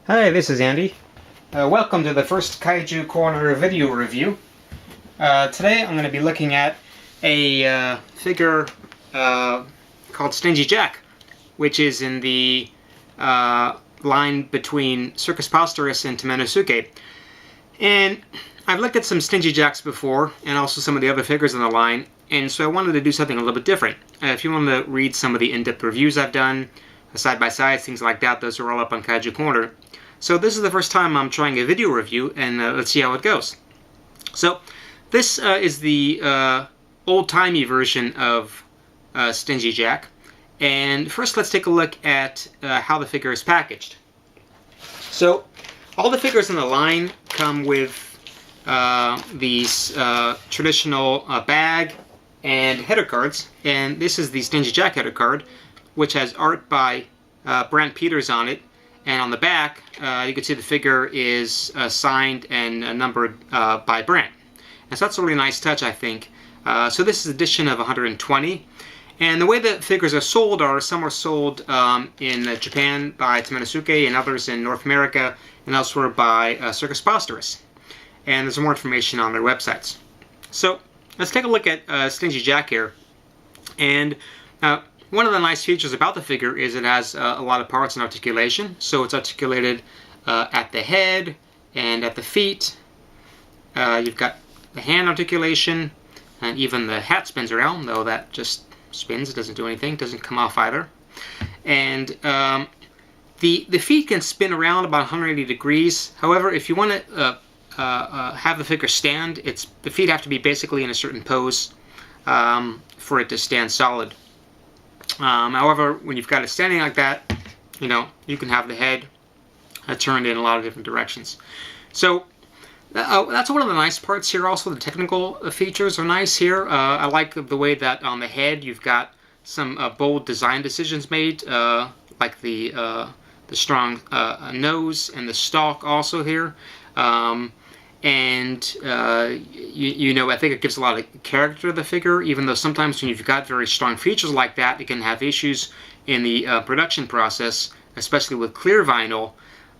Hi, this is Andy. Welcome to the first Kaiju Corner video review. Today I'm going to be looking at a figure called Stingy Jack, which is in the line between Circus Posterus and Tomenosuke. And I've looked at some Stingy Jacks before, and also some of the other figures in the line, and so I wanted to do something a little bit different. If you want to read some of the in-depth reviews I've done, side-by-sides, things like that, those are all up on Kaiju Corner. So this is the first time I'm trying a video review, and let's see how it goes. So this is the old-timey version of Stingy Jack. And first let's take a look at how the figure is packaged. So all the figures in the line come with these traditional bag and header cards. And this is the Stingy Jack header card, which has art by Brandt Peters on it. And on the back, you can see the figure is signed and numbered by Brandt. And so that's a really nice touch, I think. So this is edition of 120. And the way the figures are sold are, some are sold in Japan by Tomenosuke, and others in North America and elsewhere by Circus Posterus. And there's more information on their websites. So let's take a look at Stingy Jack here. And one of the nice features about the figure is it has a lot of parts and articulation. So it's articulated at the head and at the feet. You've got the hand articulation, and even the hat spins around, though that just spins, it doesn't do anything, doesn't come off either. And the feet can spin around about 180 degrees. However, if you want to have the figure stand, the feet have to be basically in a certain pose for it to stand solid. However, when you've got it standing like that, you can have the head turned in a lot of different directions. So that's one of the nice parts here. Also, the technical features are nice here. I like the way that on the head you've got some bold design decisions made, like the strong nose and the stalk also here. And I think it gives a lot of character to the figure, even though sometimes when you've got very strong features like that, it can have issues in the production process, especially with clear vinyl.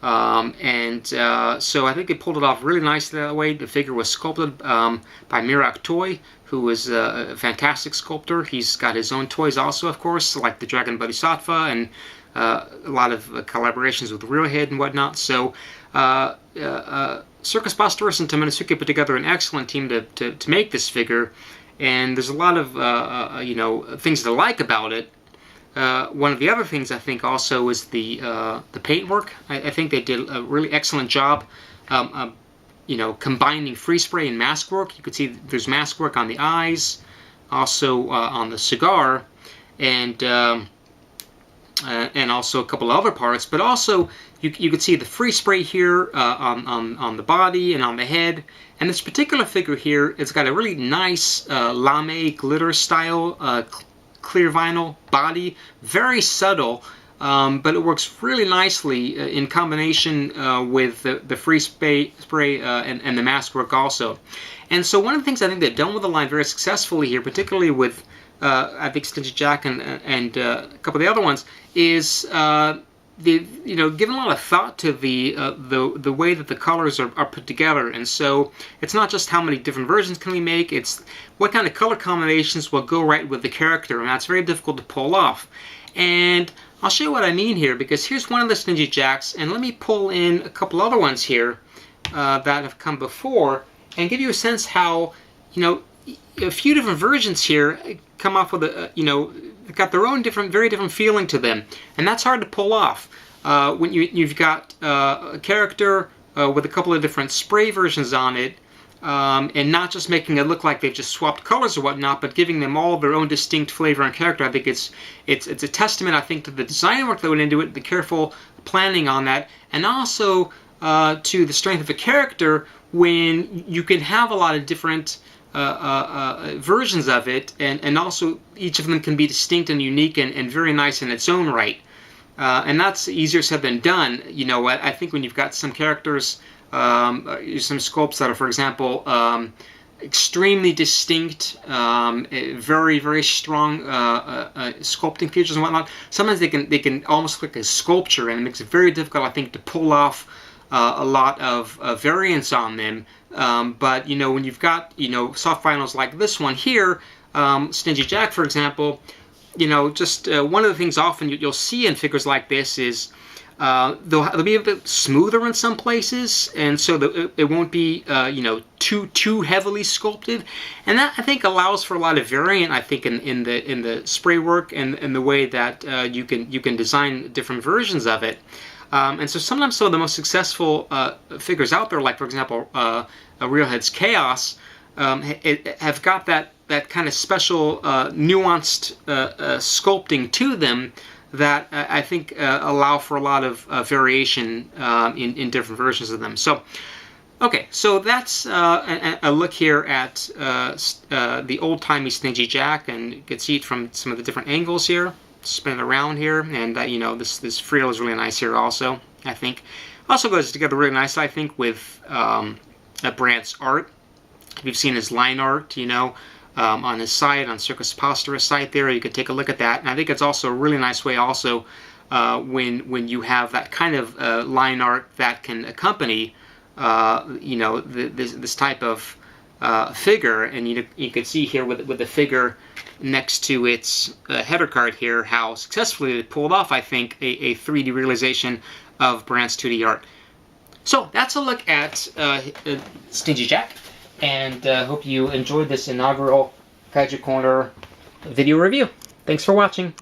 So I think they pulled it off really nicely that way. The figure was sculpted by Mirak Toy, who is a fantastic sculptor. He's got his own toys also, of course, like the Dragon Bodhisattva, and a lot of collaborations with Realhead and whatnot. So Circus Posterus and Tomenosuke put together an excellent team to make this figure, and there's a lot of things to like about it. One of the other things I think also is the paintwork. I think they did a really excellent job, combining free spray and mask work. You can see there's mask work on the eyes, also on the cigar, and also a couple of other parts. But also you can see the free spray here on the body and on the head. And this particular figure here, it's got a really nice lame glitter style clear vinyl body, very subtle, but it works really nicely in combination with the free spray and the mask work also. And so one of the things I think they've done with the line very successfully here, particularly with I think Stingy Jack and a couple of the other ones, is they've given a lot of thought to the way that the colors are put together. And so it's not just how many different versions can we make, it's what kind of color combinations will go right with the character, and that's very difficult to pull off. And I'll show you what I mean here, because here's one of the Stingy Jacks, and let me pull in a couple other ones here that have come before and give you a sense how a few different versions here come off with they've got their own very different feeling to them, and that's hard to pull off. When you've got a character with a couple of different spray versions on it, and not just making it look like they've just swapped colors or whatnot, but giving them all their own distinct flavor and character. I think it's a testament, I think, to the design work that went into it, the careful planning on that, and also to the strength of a character when you can have a lot of different versions of it, and also each of them can be distinct and unique and very nice in its own right. And that's easier said than done. I think when you've got some characters, some sculpts that are, for example, extremely distinct, very, very strong sculpting features and whatnot. Sometimes they can almost look like a sculpture, and it makes it very difficult, I think, to pull off a lot of variants on them. But you know, when you've got, you know, soft vinyls like this one here, Stingy Jack, for example, you know, just one of the things often you'll see in figures like this is they'll be a bit smoother in some places, and so it won't be you know, too heavily sculpted, and that I think allows for a lot of variant, I think, in the spray work and the way that you can design different versions of it. And so sometimes some of the most successful figures out there, like for example Reelhead's Chaos, have got that kind of special nuanced sculpting to them that I think allow for a lot of variation in different versions of them. So, okay, so that's a look here at the old-timey Stingy Jack, and you can see it from some of the different angles here. Spin it around here, and you know, this frill is really nice here also, I think. Also goes together really nice, I think, with Brandt's art. We've seen his line art, you know, on his site, on Circus Posterus site there. You could take a look at that. And I think it's also a really nice way also when you have that kind of line art that can accompany, you know, this type of figure. And you can see here with the figure next to its header card here how successfully they pulled off, I think, a 3D realization of Brandt's 2D art. So that's a look at Stingy Jack. And hope you enjoyed this inaugural Kaiju Corner video review. Thanks for watching.